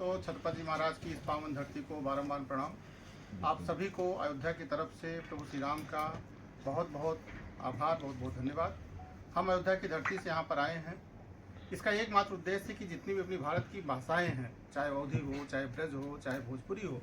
दोस्तों, छत्रपति महाराज की इस पावन धरती को बारंबार प्रणाम। आप सभी को अयोध्या की तरफ से प्रभु श्री राम का बहुत बहुत आभार, बहुत बहुत धन्यवाद। हम अयोध्या की धरती से यहाँ पर आए हैं। इसका एकमात्र उद्देश्य है कि जितनी भी अपनी भारत की भाषाएं हैं, चाहे अवधी हो, चाहे ब्रज हो, चाहे भोजपुरी हो,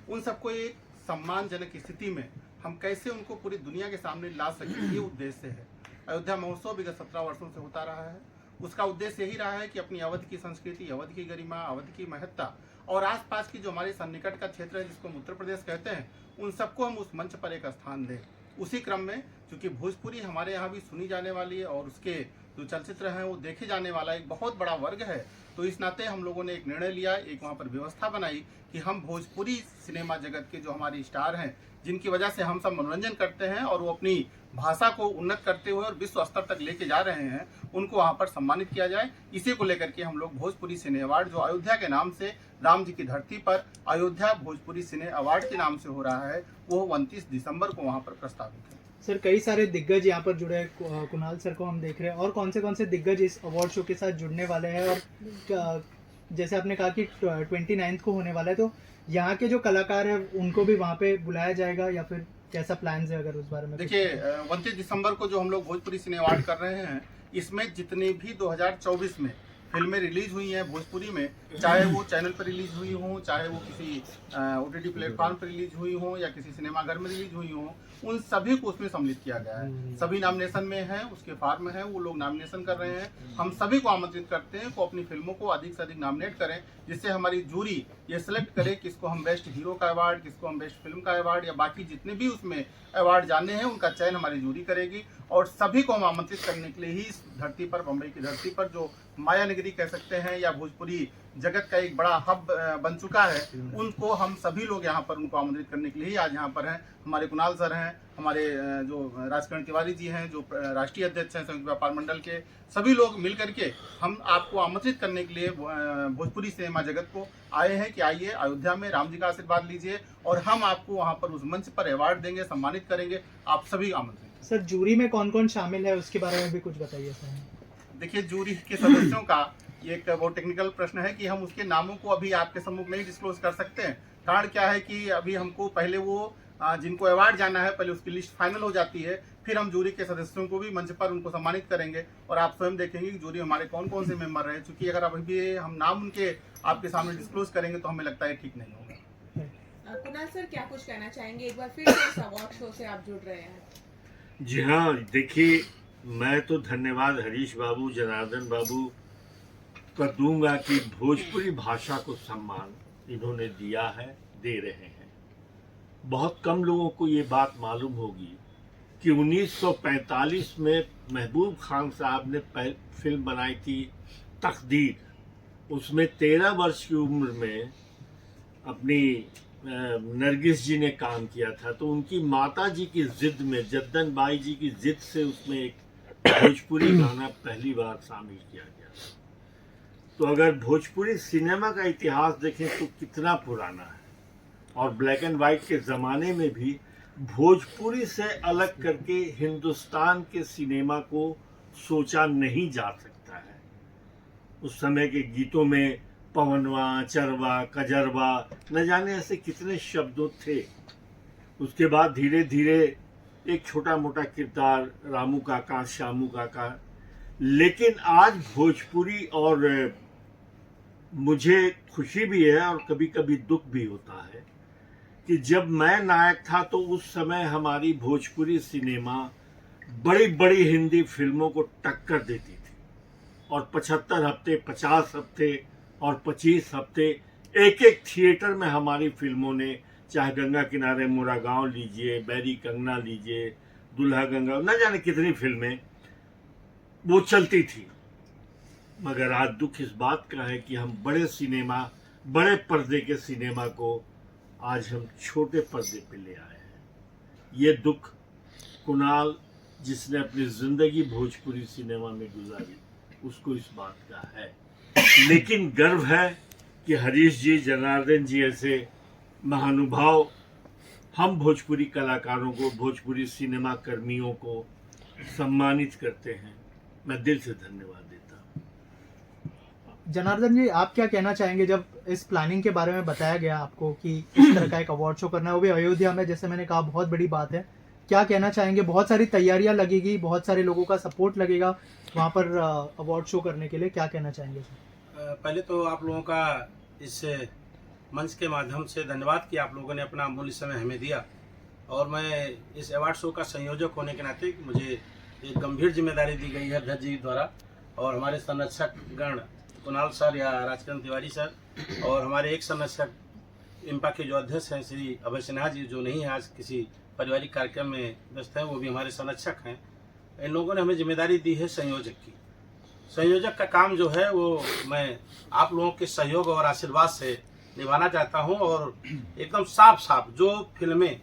उन सबको एक सम्मानजनक स्थिति में हम कैसे उनको पूरी दुनिया के सामने ला सकें, ये उद्देश्य है। अयोध्या महोत्सव विगत 17 वर्षों से होता रहा है। उसका उद्देश्य यही रहा है कि अपनी अवध की संस्कृति, अवध की गरिमा, अवध की महत्ता और आसपास की जो हमारे सन्निकट का क्षेत्र है, जिसको हम उत्तर प्रदेश कहते हैं, उन सबको हम उस मंच पर एक स्थान दें। उसी क्रम में चूँकि भोजपुरी हमारे यहाँ भी सुनी जाने वाली है और उसके जो चलचित्र हैं वो देखे जाने वाला एक बहुत बड़ा वर्ग है, तो इस नाते हम लोगों ने एक निर्णय लिया, एक वहाँ पर व्यवस्था बनाई कि हम भोजपुरी सिनेमा जगत के जो हमारे स्टार हैं, जिनकी वजह से हम सब मनोरंजन करते हैं और वो अपनी भाषा को उन्नत करते हुए और विश्व स्तर तक लेके जा रहे हैं, उनको वहाँ पर सम्मानित किया जाए। इसी को लेकर के हम लोग भोजपुरी सिने अवार्ड, जो अयोध्या के नाम से, राम जी की धरती पर अयोध्या भोजपुरी सिने अवार्ड के नाम से हो रहा है, वो 29 दिसंबर को वहाँ पर प्रस्तावित है। सर, कई सारे दिग्गज यहाँ पर जुड़े हैं। कुणाल सर को हम देख रहे हैं, और कौन से दिग्गज इस अवार्ड शो के साथ जुड़ने वाले हैं, और जैसे आपने कहा कि 29 को होने वाला है, तो यहाँ के जो कलाकार हैं उनको भी वहाँ पे बुलाया जाएगा या फिर कैसा प्लान है, अगर उस बारे में? देखिए, 29 दिसंबर को जो हम लोग भोजपुरी सिने अवार्ड कर रहे हैं, इसमें जितने भी 2024 में फिल्में रिलीज हुई हैं भोजपुरी में, चाहे वो चैनल पर रिलीज हुई हों, चाहे वो किसी OTT प्लेटफॉर्म पर रिलीज हुई हों या किसी सिनेमाघर में रिलीज हुई हों, उन सभी को उसमें सम्मिलित किया गया है। सभी नॉमिनेशन में हैं, उसके फॉर्म है, वो लोग नॉमिनेशन कर रहे हैं। हम सभी को आमंत्रित करते हैं को अपनी फिल्मों को अधिक से अधिक नॉमिनेट करें, जिससे हमारी जूरी ये सिलेक्ट करे किसको हम बेस्ट हीरो का अवार्ड, किसको हम बेस्ट फिल्म का अवार्ड, या बाकी जितने भी उसमें अवार्ड जाने हैं उनका चयन हमारी जूरी करेगी। और सभी को हम आमंत्रित करने के लिए ही इस धरती पर, बम्बई की धरती पर, जो माया नगरी कह सकते हैं या भोजपुरी जगत का एक बड़ा हब बन चुका है, उनको हम सभी लोग यहाँ पर उनको आमंत्रित करने के लिए ही आज यहाँ पर हैं। हमारे कुणाल सर हैं, हमारे जो राजकरण तिवारी जी हैं, जो राष्ट्रीय अध्यक्ष हैं संयुक्त व्यापार मंडल के, सभी लोग मिल करके हम आपको आमंत्रित करने के लिए भोजपुरी सिनेमा जगत को आए हैं कि आइए अयोध्या में राम जी का आशीर्वाद लीजिए और हम आपको वहाँ पर उस मंच पर अवार्ड देंगे, सम्मानित करेंगे। आप सभी आमंत्रित। सर, जूरी में कौन कौन शामिल है, उसके बारे में भी कुछ बताइए सर। देखिए, जूरी के सदस्यों का एक वो टेक्निकल प्रश्न है कि हम उसके नामों को अभी आपके सम्मुख नहीं डिस्क्लोज कर सकते हैं। कारण क्या है कि अभी हमको पहले वो जिनको अवार्ड जाना है, पहले उसकी लिस्ट फाइनल हो जाती है, फिर हम जूरी के सदस्यों को भी मंच पर उनको सम्मानित करेंगे और आप स्वयं देखेंगे कि जूरी हमारे कौन कौन से मेंबर रहे। चूंकि अगर अभी भी हम नाम उनके आपके सामने डिस्क्लोज करेंगे तो हमें लगता है ठीक नहीं होगा। कुणाल सर, क्या कुछ कहना चाहेंगे? एक बार फिर से इस अवार्ड शो से आप जुड़ रहे हैं। जी हाँ, देखिए, मैं तो धन्यवाद हरीश बाबू, जनार्दन बाबू का दूंगा कि भोजपुरी भाषा को सम्मान इन्होंने दिया है, दे रहे हैं। बहुत कम लोगों को ये बात मालूम होगी कि 1945 में महबूब खान साहब ने फिल्म बनाई थी तकदीर। उसमें 13 वर्ष की उम्र में अपनी नरगिस जी ने काम किया था, तो उनकी माता जी की जिद में, जद्दन बाई जी की जिद से उसमें एक भोजपुरी गाना पहली बार शामिल किया गया। तो अगर भोजपुरी सिनेमा का इतिहास देखें तो कितना पुराना है, और ब्लैक एंड वाइट के ज़माने में भी भोजपुरी से अलग करके हिंदुस्तान के सिनेमा को सोचा नहीं जा सकता है। उस समय के गीतों में पवनवा, चरवा, कजरवा, न जाने ऐसे कितने शब्दों थे। उसके बाद धीरे धीरे एक छोटा मोटा किरदार, रामू काका, श्यामू काका। लेकिन आज भोजपुरी, और मुझे खुशी भी है और कभी कभी दुख भी होता है कि जब मैं नायक था तो उस समय हमारी भोजपुरी सिनेमा बड़ी बड़ी हिंदी फिल्मों को टक्कर देती थी, और 75 हफ्ते, 50 हफ्ते और 25 हफ्ते एक एक थिएटर में हमारी फिल्मों ने, चाहे गंगा किनारे मोरा गांव लीजिए, बैरी कंगना लीजिए, दुल्हा गंगा, न जाने कितनी फिल्में वो चलती थी। मगर आज दुख इस बात का है कि हम बड़े सिनेमा, बड़े पर्दे के सिनेमा को आज हम छोटे पर्दे पे ले आए हैं। ये दुख कुणाल, जिसने अपनी जिंदगी भोजपुरी सिनेमा में गुजारी, उसको इस बात का है। लेकिन गर्व है कि हरीश जी, जनार्दन जी ऐसे महानुभाव हम भोजपुरी कलाकारों को, भोजपुरी सिनेमा कर्मियों को सम्मानित करते हैं। मैं दिल से धन्यवाद देता हूँ। जनार्दन जी, आप क्या कहना चाहेंगे जब इस प्लानिंग के बारे में बताया गया आपको कि इस तरह का एक अवार्ड शो करना है, वो भी अयोध्या में, जैसे मैंने कहा बहुत बड़ी बात है, क्या कहना चाहेंगे? बहुत सारी तैयारियां लगेगी, बहुत सारे लोगों का सपोर्ट लगेगा वहाँ पर अवार्ड शो करने के लिए, क्या कहना चाहेंगे? पहले तो आप लोगों का इस मंच के माध्यम से धन्यवाद कि आप लोगों ने अपना अमूल्य समय हमें दिया, और मैं इस अवार्ड शो का संयोजक होने के नाते मुझे एक गंभीर जिम्मेदारी दी गई है अध्यक्ष जी द्वारा, और हमारे संरक्षक गण कुणाल सर या राजकरण तिवारी सर, और हमारे एक संरक्षक इम्पा के जो अध्यक्ष हैं श्री अभय सिन्हा जी, जो नहीं है आज किसी पारिवारिक कार्यक्रम में व्यस्त हैं, वो भी हमारे संरक्षक हैं। इन लोगों ने हमें जिम्मेदारी दी है संयोजक की। संयोजक का काम जो है वो मैं आप लोगों के सहयोग और आशीर्वाद से निभाना चाहता हूं, और एकदम साफ साफ जो फिल्में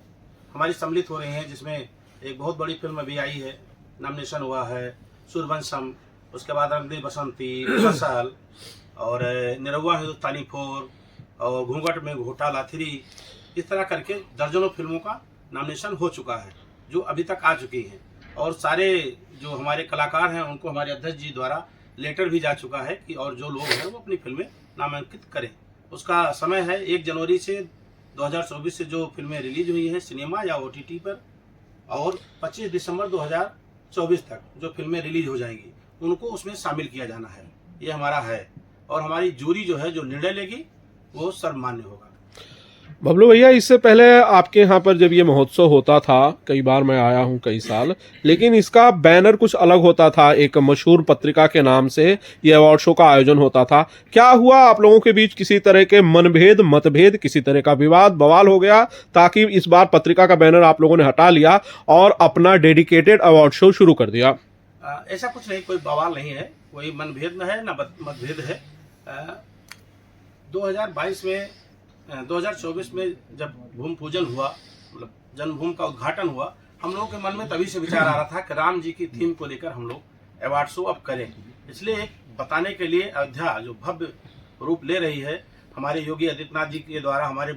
हमारी सम्मिलित हो रही हैं, जिसमें एक बहुत बड़ी फिल्म अभी आई है, नॉमिनेशन हुआ है, सूर्यवंशम, उसके बाद रंग दे बसंती, फसल, और निरहुआ हिंदुस्तानी 4, और घूंघट में घोटाला 3, इस तरह करके दर्जनों फिल्मों का नॉमिनेशन हो चुका है जो अभी तक आ चुकी हैं, और सारे जो हमारे कलाकार हैं उनको हमारे अध्यक्ष जी द्वारा लेटर भी जा चुका है कि और जो लोग हैं वो अपनी फिल्में नामांकित करें। उसका समय है 1 जनवरी से 2024 से जो फिल्में रिलीज हुई हैं सिनेमा या OTT पर, और 25 दिसंबर 2024 तक जो फिल्में रिलीज हो जाएंगी उनको उसमें शामिल किया जाना है। ये हमारा है, और हमारी जूरी जो है जो निर्णय लेगी वो सर्वमान्य होगा। बबलू भैया, इससे पहले आपके यहाँ पर जब ये महोत्सव होता था, कई बार मैं आया हूँ कई साल, लेकिन इसका बैनर कुछ अलग होता था, एक मशहूर पत्रिका के नाम से ये अवार्ड शो का आयोजन होता था। क्या हुआ, आप लोगों के बीच किसी तरह के मनभेद, मतभेद, किसी तरह का विवाद बवाल हो गया, ताकि इस बार पत्रिका का बैनर आप लोगों ने हटा लिया और अपना डेडिकेटेड अवार्ड शो शुरू कर दिया? ऐसा कुछ नहीं, कोई बवाल नहीं है, कोई मनभेद न है न मतभेद है। 2024 में जब भूमि पूजन हुआ, मतलब जन्मभूमि का उद्घाटन हुआ, हम लोगों के मन में तभी से विचार आ रहा था कि राम जी की थीम को लेकर हम लोग अवार्ड शो अब करें। इसलिए एक बताने के लिए अयोध्या जो भव्य रूप ले रही है, हमारे योगी आदित्यनाथ जी के द्वारा, हमारे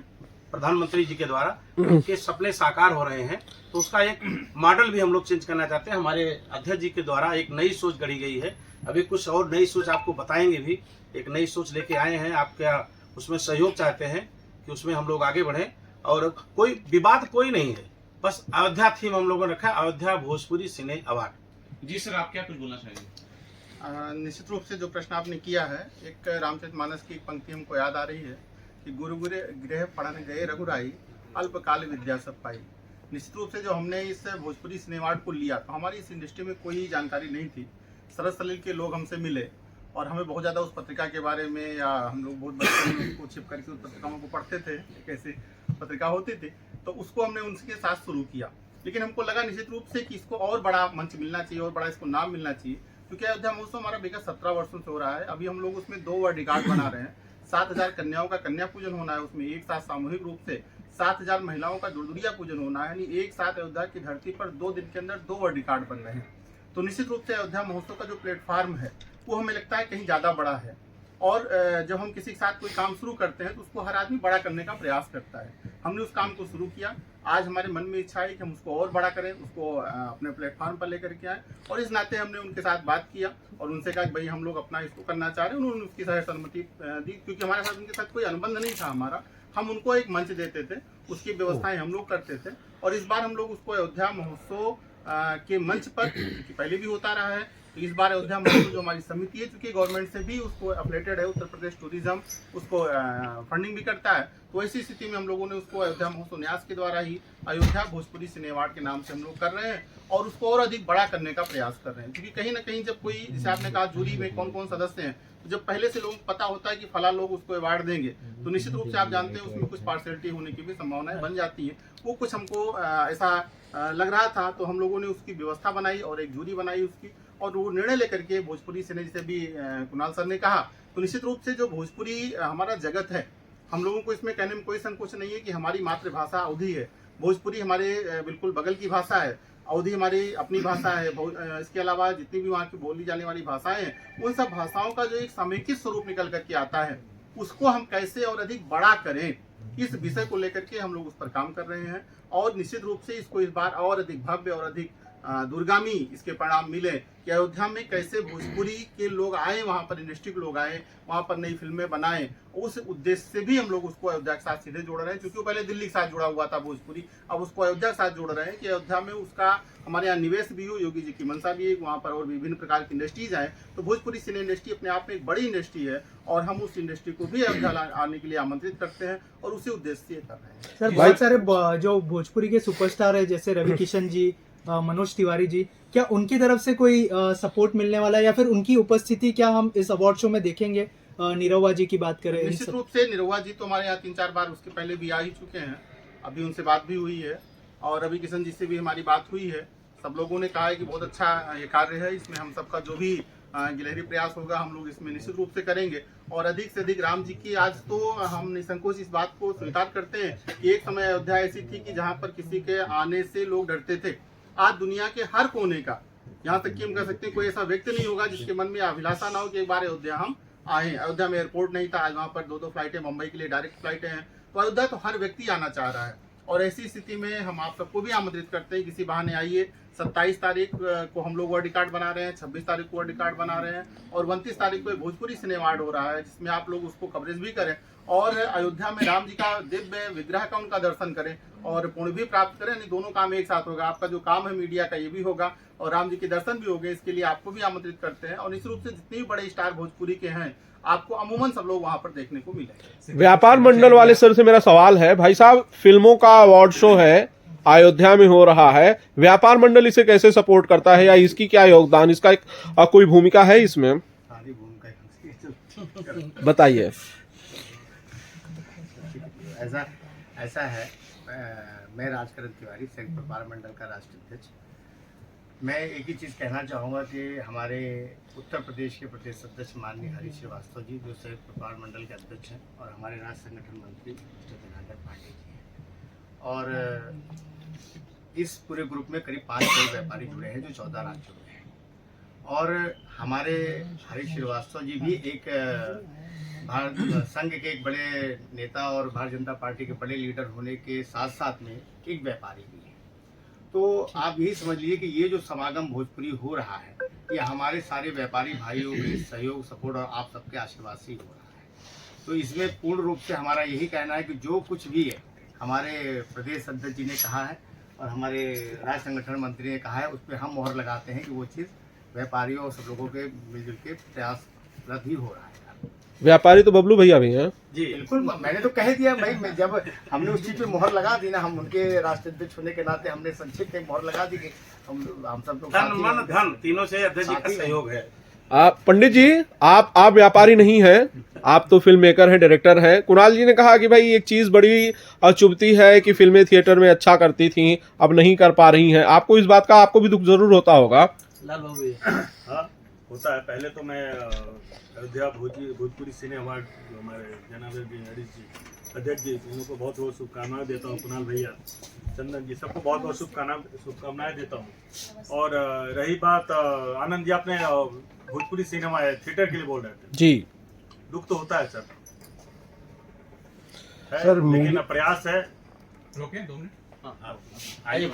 प्रधानमंत्री जी के द्वारा उनके सपने साकार हो रहे हैं, तो उसका एक मॉडल भी हम लोग चेंज करना चाहते हैं। हमारे अध्यक्ष जी के द्वारा एक नई सोच गढ़ी गई है, अभी कुछ और नई सोच आपको बताएंगे भी। एक नई सोच लेके आए हैं, आप क्या उसमें सहयोग चाहते हैं कि उसमें हम लोग आगे बढ़ें, और कोई विवाद कोई नहीं है, बस अयोध्या थीम हम लोगों ने रखा है, अयोध्या भोजपुरी सिने अवार्ड। जी सर, आप क्या कुछ बोलना चाहेंगे? निश्चित रूप से जो प्रश्न आपने किया है, एक रामचरितमानस की एक पंक्ति हमको याद आ रही है कि गुरु गृह पढ़न गए रघुराई, अल्पकाल विद्या सब पाई। निश्चित रूप से जो हमने इस भोजपुरी सिने अवार्ड को लिया, तो हमारी इस इंडस्ट्री में कोई जानकारी नहीं थी। सरल सलील के लोग हमसे मिले और हमें बहुत ज़्यादा उस पत्रिका के बारे में, या हम लोग बहुत बचपन में उसको छिप करके उस पत्रिकाओं को पढ़ते थे, एक ऐसी पत्रिका होती थी, तो उसको हमने उनके साथ शुरू किया। लेकिन हमको लगा निश्चित रूप से कि इसको और बड़ा मंच मिलना चाहिए और बड़ा इसको नाम मिलना चाहिए, क्योंकि अयोध्या महोत्सव हमारा विगत 17 वर्षों से हो रहा है। अभी हम लोग उसमें 2 वर्ल्ड रिकॉर्ड बना रहे हैं। 7000 कन्याओं का कन्या पूजन होना है, उसमें एक साथ सामूहिक रूप से 7000 महिलाओं का दुर्दुरिया पूजन होना है, यानी एक साथ अयोध्या की धरती पर 2 दिन के अंदर 2 वर्ल्ड रिकॉर्ड बन रहे हैं। तो निश्चित रूप से अयोध्या महोत्सव का जो प्लेटफॉर्म है वो हमें लगता है कहीं ज़्यादा बड़ा है, और जब हम किसी के साथ कोई काम शुरू करते हैं तो उसको हर आदमी बड़ा करने का प्रयास करता है। हमने उस काम को शुरू किया। आज हमारे मन में इच्छा है कि हम उसको और बड़ा करें, उसको अपने प्लेटफॉर्म पर लेकर के आए, और इस नाते हमने उनके साथ बात किया और उनसे कहा कि भाई हम लोग अपना इसको करना चाह रहे हैं। उन्होंने उसकी सहमति दी, क्योंकि हमारे साथ उनके साथ कोई अनुबंध नहीं था हमारा। हम उनको एक मंच देते थे, उसकी व्यवस्थाएं हम लोग करते थे, और इस बार हम लोग उसको अयोध्या महोत्सव के मंच पर, क्योंकि पहले भी होता रहा है, तो इस बार अयोध्या महोत्सव जो हमारी समिति है, चूंकि गवर्नमेंट से भी उसको अपडेटेड है, उत्तर प्रदेश टूरिज्म उसको फंडिंग भी करता है, तो ऐसी स्थिति में हम लोगों ने उसको अयोध्या महोत्सव न्यास के द्वारा ही अयोध्या भोजपुरी सिने अवार्ड के नाम से हम लोग कर रहे हैं, और उसको और अधिक बड़ा करने का प्रयास कर रहे हैं। क्योंकि कहीं ना कहीं जब कोई, जैसे आपने कहा जूरी में कौन कौन सदस्य हैं, तो जब पहले से लोगों को पता होता है कि फला लोग उसको अवार्ड देंगे, तो निश्चित रूप से आप जानते हैं उसमें कुछ पार्शियलिटी होने की भी संभावनाएं बन जाती है। वो कुछ हमको ऐसा लग रहा था, तो हम लोगों ने उसकी व्यवस्था बनाई और एक जूरी बनाई उसकी, और वो निर्णय लेकर के भोजपुरी सिने, जैसे भी कुणाल सर ने कहा, तो निश्चित रूप से जो भोजपुरी हमारा जगत है, हम लोगों को इसमें कहने में कोई संकोच नहीं है कि हमारी मातृभाषा अवधी है। भोजपुरी हमारे बिल्कुल बगल की भाषा है, अवधी हमारी अपनी भाषा है। इसके अलावा जितनी भी वहाँ की बोली जाने वाली भाषाएं हैं, उन सब भाषाओं का जो एक समेकित स्वरूप निकल करके आता है, उसको हम कैसे और अधिक बड़ा करें, इस विषय को लेकर के हम लोग उस पर काम कर रहे हैं। और निश्चित रूप से इसको इस बार और अधिक भव्य और अधिक दूरगामी इसके परिणाम मिले कि अयोध्या में कैसे भोजपुरी के लोग आए, वहाँ पर इंडस्ट्री के लोग आए, वहाँ पर नई फिल्में बनाए। उस उद्देश्य से भी हम लोग उसको अयोध्या के साथ सीधे जोड़ रहे हैं, क्योंकि वो पहले दिल्ली के साथ जुड़ा हुआ था भोजपुरी, अब उसको अयोध्या के साथ जोड़ रहे हैं कि अयोध्या में उसका हमारे यहाँ निवेश भी हो, योगी जी की मंशा भी है, वहाँ पर और विभिन्न प्रकार की इंडस्ट्रीज आए। तो भोजपुरी सिने इंडस्ट्री अपने आप में एक बड़ी इंडस्ट्री है और हम उस इंडस्ट्री को भी अयोध्या आने के लिए आमंत्रित करते हैं और उसी उद्देश्य से कर रहे हैं। सर बहुत सारे जो भोजपुरी के सुपरस्टार है जैसे रवि किशन जी, मनोज तिवारी जी, क्या उनकी तरफ से कोई सपोर्ट मिलने वाला है या फिर उनकी उपस्थिति क्या हम इस अवार्ड शो में देखेंगे? निरहुआ जी की बात करें, निश्चित रूप से निरहुआ जी तो हमारे यहाँ 3-4 बार उसके पहले भी आ ही चुके हैं, अभी उनसे बात भी हुई है और रवि किशन जी से भी हमारी बात हुई है। सब लोगों ने कहा है कि बहुत अच्छा ये कार्य है, इसमें हम सबका जो भी गिलहरी प्रयास होगा हम लोग इसमें निश्चित रूप से करेंगे और अधिक से अधिक राम जी की। आज तो हम निसंकोच इस बात को स्वीकार करते हैं कि एक समय अयोध्या ऐसी थी कि जहाँ पर किसी के आने से लोग डरते थे। आज दुनिया के हर कोने का, यहाँ तक कि हम कह सकते हैं कोई ऐसा व्यक्ति नहीं होगा जिसके मन में अभिलाषा ना हो कि एक बार अयोध्या हम आए। अयोध्या में एयरपोर्ट नहीं था, आज वहाँ पर 2-2 फ्लाइटें मुंबई के लिए डायरेक्ट फ्लाइटें हैं। तो अयोध्या तो हर व्यक्ति आना चाह रहा है और ऐसी स्थिति में हम आप सबको भी आमंत्रित करते हैं, किसी बहाने आइए। 27 तारीख को हम लोग वर्ल्ड रिकॉर्ड बना रहे हैं, 26 तारीख को वर्ल्ड रिकॉर्ड बना रहे हैं और 29 तारीख को भोजपुरी सिनेमा अवार्ड हो रहा है, जिसमें आप लोग उसको कवरेज भी करें और अयोध्या में राम जी का दिव्य विग्रह का उनका दर्शन करें और पुण्य भी प्राप्त करें। नहीं, दोनों काम एक साथ होगा। आपका जो काम है मीडिया का, ये भी होगा और राम जी के दर्शन भी होंगे। इसके लिए आपको भी आमंत्रित करते हैं और निश्चित रूप से जितने भी बड़े स्टार भोजपुरी के हैं आपको अमूमन सब लोग वहां पर देखने को मिलेंगे। व्यापार मंडल वाले सर से मेरा सवाल है, भाई साहब फिल्मों का अवार्ड शो है, अयोध्या में हो रहा है, व्यापार मंडल इसे कैसे सपोर्ट करता है या इसकी क्या योगदान, इसका एक कोई भूमिका है इसमें? बताइए। ऐसा है, मैं राजकरण तिवारी, संयुक्त व्यापार मंडल का राष्ट्रीय अध्यक्ष। मैं एक ही चीज़ कहना चाहूँगा कि हमारे उत्तर प्रदेश के प्रदेश अध्यक्ष माननीय हरीश श्रीवास्तव जी, जो संयुक्त व्यापार मंडल के अध्यक्ष हैं, और हमारे राज्य संगठन मंत्री मिस्टर जनार्दन पांडे जी हैं, और इस पूरे ग्रुप में करीब 5 करोड़ व्यापारी जुड़े हैं जो 14 राज्यों में हैं। और हमारे हरीश श्रीवास्तव जी भी एक भारत संघ के एक बड़े नेता और भारतीय जनता पार्टी के बड़े लीडर होने के साथ साथ में एक व्यापारी भी है। तो आप यही समझ लीजिए कि ये जो समागम भोजपुरी हो रहा है, ये हमारे सारे व्यापारी भाइयों के सहयोग, सपोर्ट और आप सबके आशीर्वाद से ही हो रहा है। तो इसमें पूर्ण रूप से हमारा यही कहना है कि जो कुछ भी है हमारे प्रदेश अध्यक्ष जी ने कहा है और हमारे राज्य संगठन मंत्री ने कहा है, उस पर हम मोहर लगाते हैं कि वो चीज़ व्यापारियों और सब लोगों के मिलजुल के प्रयासरत ही हो रहा है। व्यापारी तो बबलू भैया भी हैं जी बिल्कुल, मैंने तो कह दिया भाई, मैं जब हमने उस चीज़ पे मोहर लगा दी ना, हम उनके राष्ट्रीय अध्यक्ष होने के नाते हमने संक्षिप्त में मोहर लगा दी कि हम सब लोग धन मन धन तीनों से अध्यक्ष जी का सहयोग है। पंडित जी, आप व्यापारी नहीं हैं, आप तो फिल्म मेकर हैं, डायरेक्टर हैं। कुणाल जी ने कहा कि भाई एक चीज़ बड़ी चुभती है कि फिल्में थिएटर में अच्छा करती थी, अब नहीं कर पा रही हैं। आपको इस बात का आपको भी दुख जरूर होता होगा। लाल बाबू, हाँ होता है। पहले तो मैं अयोध्या भोजपुरी सिने अवार्ड हमारे जनार्दन जी, हरीश जी, अध्यक्ष जी, उनको बहुत बहुत शुभकामनाएं देता हूँ। कुणाल भैया, चंदन जी, सबको बहुत बहुत शुभकामनाएं देता हूँ। और रही बात आनंद जी, आपने भोजपुरी सिनेमा थिएटर के लिए बोल रहे थे जी, दुख तो होता है सर, सर लेकिन प्रयास है। रोके 2 मिनट। हाँ, आइए।